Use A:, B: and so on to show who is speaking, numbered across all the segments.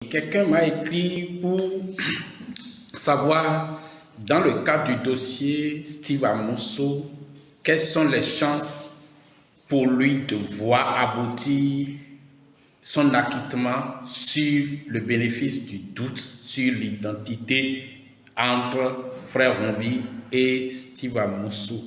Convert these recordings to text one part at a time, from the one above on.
A: Quelqu'un m'a écrit pour savoir, dans le cadre du dossier Steve Amousou, quelles sont les chances pour lui de voir aboutir son acquittement sur le bénéfice du doute sur l'identité entre Frère Rumbi et Steve Amousou.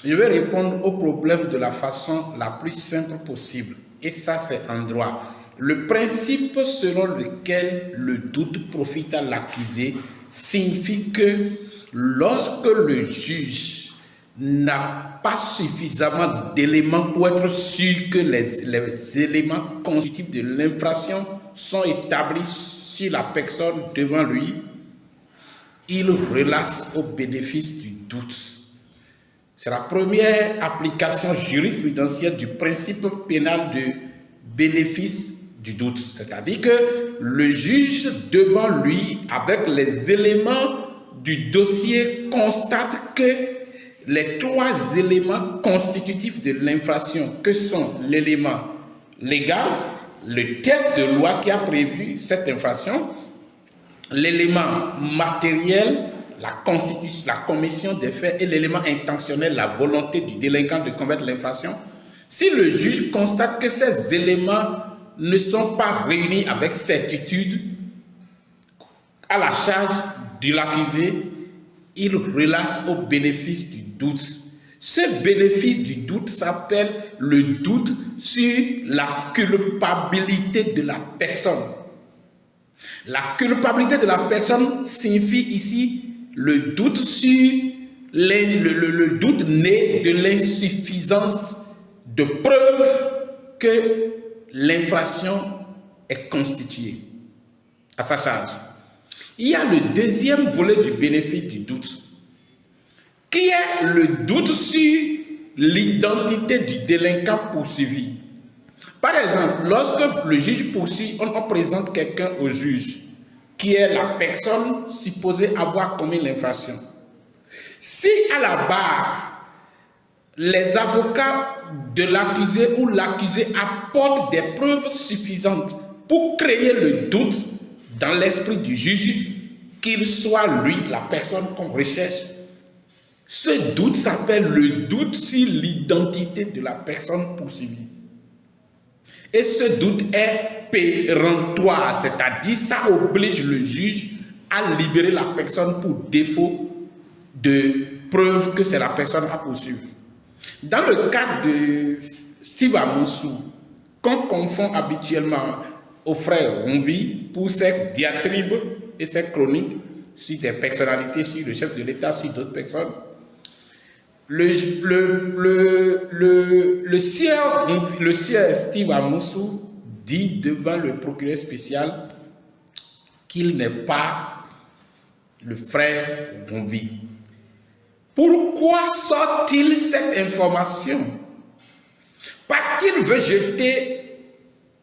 A: Je vais répondre au problème de la façon la plus simple possible. Et ça, c'est en droit. Le principe selon lequel le doute profite à l'accusé signifie que lorsque le juge n'a pas suffisamment d'éléments pour être sûr que les éléments constitutifs de l'infraction sont établis sur la personne devant lui, il relâche au bénéfice du doute. C'est la première application jurisprudentielle du principe pénal de bénéfice du doute. C'est-à-dire que le juge devant lui, avec les éléments du dossier, constate que les trois éléments constitutifs de l'infraction, que sont l'élément légal, le texte de loi qui a prévu cette infraction, l'élément matériel, la constitution, la commission des faits, et l'élément intentionnel, la volonté du délinquant de commettre l'infraction. Si le juge constate que ces éléments ne sont pas réunis avec certitude à la charge de l'accusé, il relâche au bénéfice du doute. Ce bénéfice du doute s'appelle le doute sur la culpabilité de la personne. La culpabilité de la personne signifie ici le doute sur le doute né de l'insuffisance de preuve que l'infraction est constituée à sa charge. Il y a le deuxième volet du bénéfice du doute, qui est le doute sur l'identité du délinquant poursuivi. Par exemple, lorsque le juge poursuit, on présente quelqu'un au juge, qui est la personne supposée avoir commis l'infraction. Si à la barre, les avocats de l'accusé ou l'accusé apportent des preuves suffisantes pour créer le doute dans l'esprit du juge, qu'il soit lui, la personne qu'on recherche, ce doute s'appelle le doute sur l'identité de la personne poursuivie. Et ce doute est péremptoire, c'est-à-dire ça oblige le juge à libérer la personne pour défaut de preuve que c'est la personne à poursuivre. Dans le cas de Steve Amousou, qu'on confond habituellement au frère Rumbi pour ses diatribes et ses chroniques sur des personnalités, sur le chef de l'État, sur d'autres personnes, le sieur Steve Amousou dit devant le procureur spécial qu'il n'est pas le frère Rumbi. Pourquoi sort-il cette information? Parce qu'il veut jeter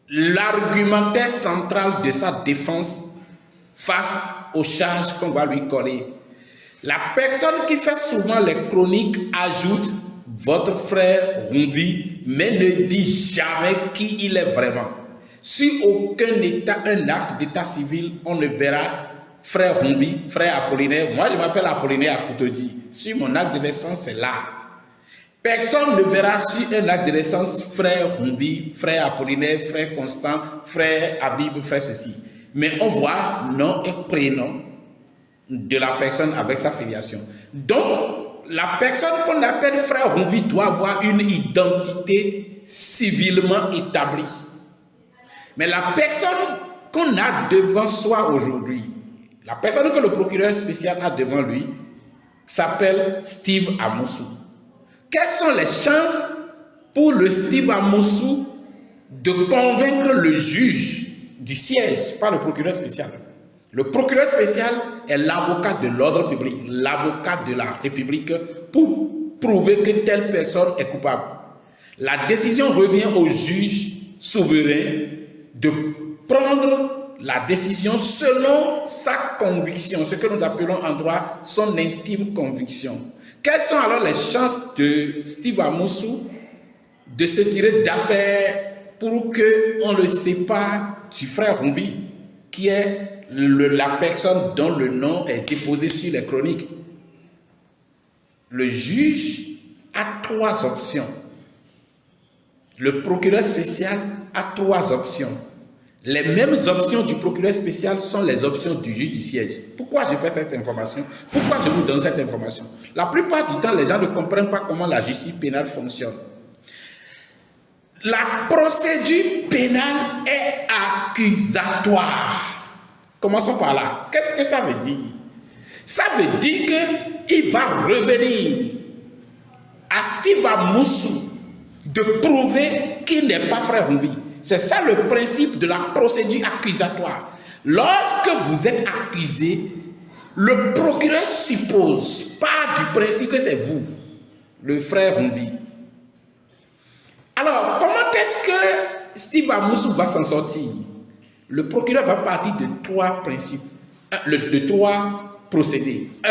A: l'argumentaire central de sa défense face aux charges qu'on va lui coller. La personne qui fait souvent les chroniques ajoute « votre frère Rumbi », mais ne dit jamais qui il est vraiment. Sur aucun un acte d'état civil, on ne verra frère Rumbi, frère Apollinaire. Moi, je m'appelle Apollinaire à Koutodi. Sur mon acte de naissance, c'est là. Personne ne verra sur un acte de naissance frère Rumbi, frère Apollinaire, frère Constant, frère Habib, frère ceci. Mais on voit nom et prénom de la personne avec sa filiation. Donc, la personne qu'on appelle frère Rumbi doit avoir une identité civilement établie. Mais la personne qu'on a devant soi aujourd'hui, la personne que le procureur spécial a devant lui, s'appelle Steve Amousou. Quelles sont les chances pour le Steve Amousou de convaincre le juge du siège, pas le procureur spécial? Le procureur spécial est l'avocat de l'ordre public, l'avocat de la République pour prouver que telle personne est coupable. La décision revient au juge souverain de prendre la décision selon sa conviction, ce que nous appelons en droit son intime conviction. Quelles sont alors les chances de Steve Amousou de se tirer d'affaire pour qu'on le sépare du frère Rumbi, qui est la personne dont le nom est déposé sur les chroniques. Le juge a 3 options. Le procureur spécial a 3 options. Les mêmes options du procureur spécial sont les options du juge du siège. Pourquoi je fais cette information? Pourquoi je vous donne cette information? La plupart du temps, les gens ne comprennent pas comment la justice pénale fonctionne. La procédure pénale est accusatoire. Commençons par là. Qu'est-ce que ça veut dire? Ça veut dire qu'il va revenir à Steve Amoussou de prouver qu'il n'est pas frère Rumbi. C'est ça le principe de la procédure accusatoire. Lorsque vous êtes accusé, le procureur suppose, pas du principe que c'est vous, le frère Rumbi. Alors, comment est-ce que Steve Amoussou va s'en sortir? Le procureur va partir de 3 principes, de 3 procédés. 1.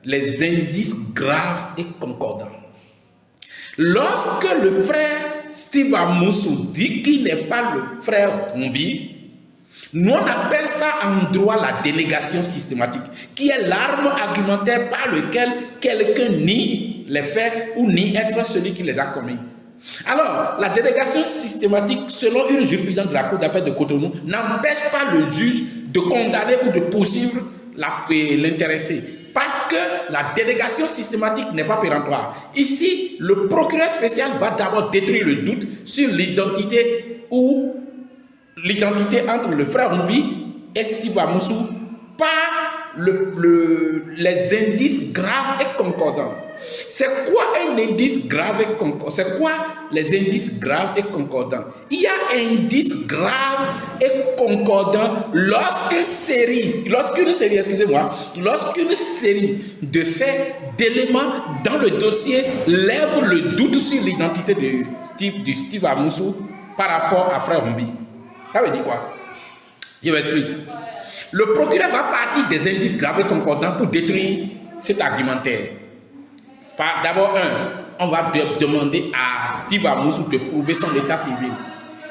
A: Les indices graves et concordants. Lorsque le frère Steve Amoussou dit qu'il n'est pas le frère Rumbi, nous on appelle ça en droit la dénégation systématique, qui est l'arme argumentaire par laquelle quelqu'un nie les faits ou nie être celui qui les a commis. Alors, la délégation systématique, selon une jurisprudence de la Cour d'appel de Cotonou, n'empêche pas le juge de condamner ou de poursuivre l'intéressé. Parce que la délégation systématique n'est pas péremptoire. Ici, le procureur spécial va d'abord détruire le doute sur l'identité ou l'identité entre le frère Rumbi et Steve Amoussou par les indices graves et concordants. C'est quoi un indice grave et concordant? C'est quoi les indices graves et concordants? Il y a indices graves et concordants lorsqu'une série de faits, d'éléments dans le dossier lève le doute sur l'identité de Steve Amoussou par rapport à frère Rumbi. Ça veut dire quoi? Je m'explique. Le procureur va partir des indices graves et concordants pour détruire cet argumentaire. D'abord, on va demander à Steve Amoussou de prouver son état civil.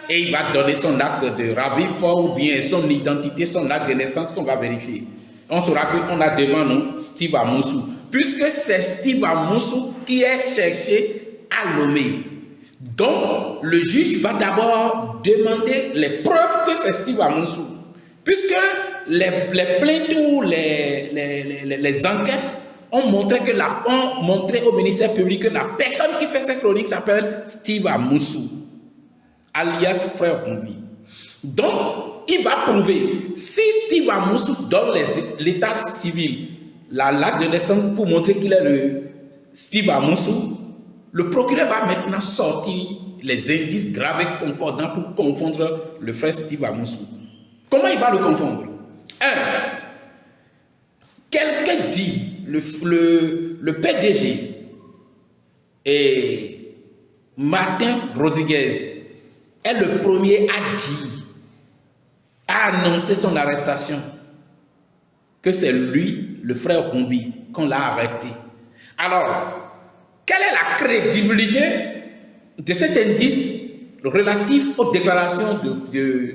A: Et il va donner son acte de raviport ou bien son identité, son acte de naissance qu'on va vérifier. On saura qu'on a devant nous Steve Amoussou. Puisque c'est Steve Amoussou qui est cherché à Lomé. Donc, le juge va d'abord demander les preuves que c'est Steve Amoussou. Puisque les plaintes ou les enquêtes ont montré au ministère public que la personne qui fait cette chronique s'appelle Steve Amoussou, alias frère Rumbi. Donc, il va prouver, si Steve Amoussou donne l'état civil, l'acte de naissance pour montrer qu'il est le Steve Amoussou, le procureur va maintenant sortir les indices graves et concordants pour confondre le frère Steve Amoussou. Comment il va le confondre? 1. Quelqu'un dit, le PDG et Martin Rodriguez est le premier à annoncer son arrestation, que c'est lui, le frère Rumbi, qu'on l'a arrêté. Alors, quelle est la crédibilité de cet indice relatif aux déclarations de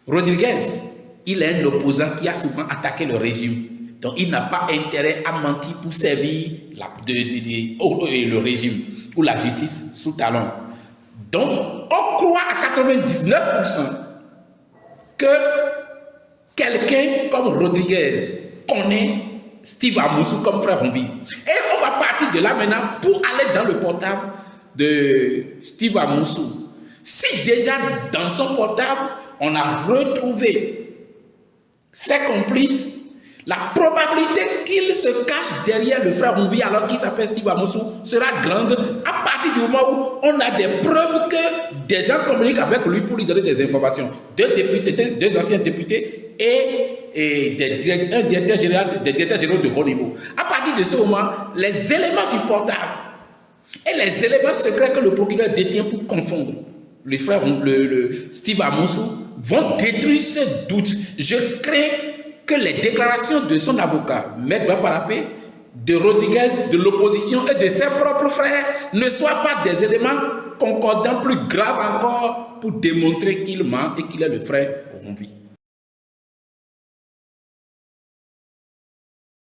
A: Rodriguez? Il est un opposant qui a souvent attaqué le régime. Donc, il n'a pas intérêt à mentir pour servir le régime ou la justice sous talon. Donc, on croit à 99% que quelqu'un comme Rodriguez connaît Steve Amoussou comme frère Rumbi. Et on va partir de là maintenant pour aller dans le portable de Steve Amoussou. Si déjà dans son portable, on a retrouvé ses complices, la probabilité qu'il se cache derrière le frère Rumbi alors qu'il s'appelle Steve Amoussou sera grande à partir du moment où on a des preuves que des gens communiquent avec lui pour lui donner des informations. Deux anciens députés et un directeur général, des directeurs généraux de haut niveau. À partir de ce moment, les éléments du portable et les éléments secrets que le procureur détient pour confondre le frère, Steve Amoussou vont détruire ce doute. Je crains que les déclarations de son avocat, Maître Baparapé, de Rodriguez, de l'opposition et de ses propres frères ne soient pas des éléments concordants plus graves encore pour démontrer qu'il ment et qu'il est le frère Rumbi.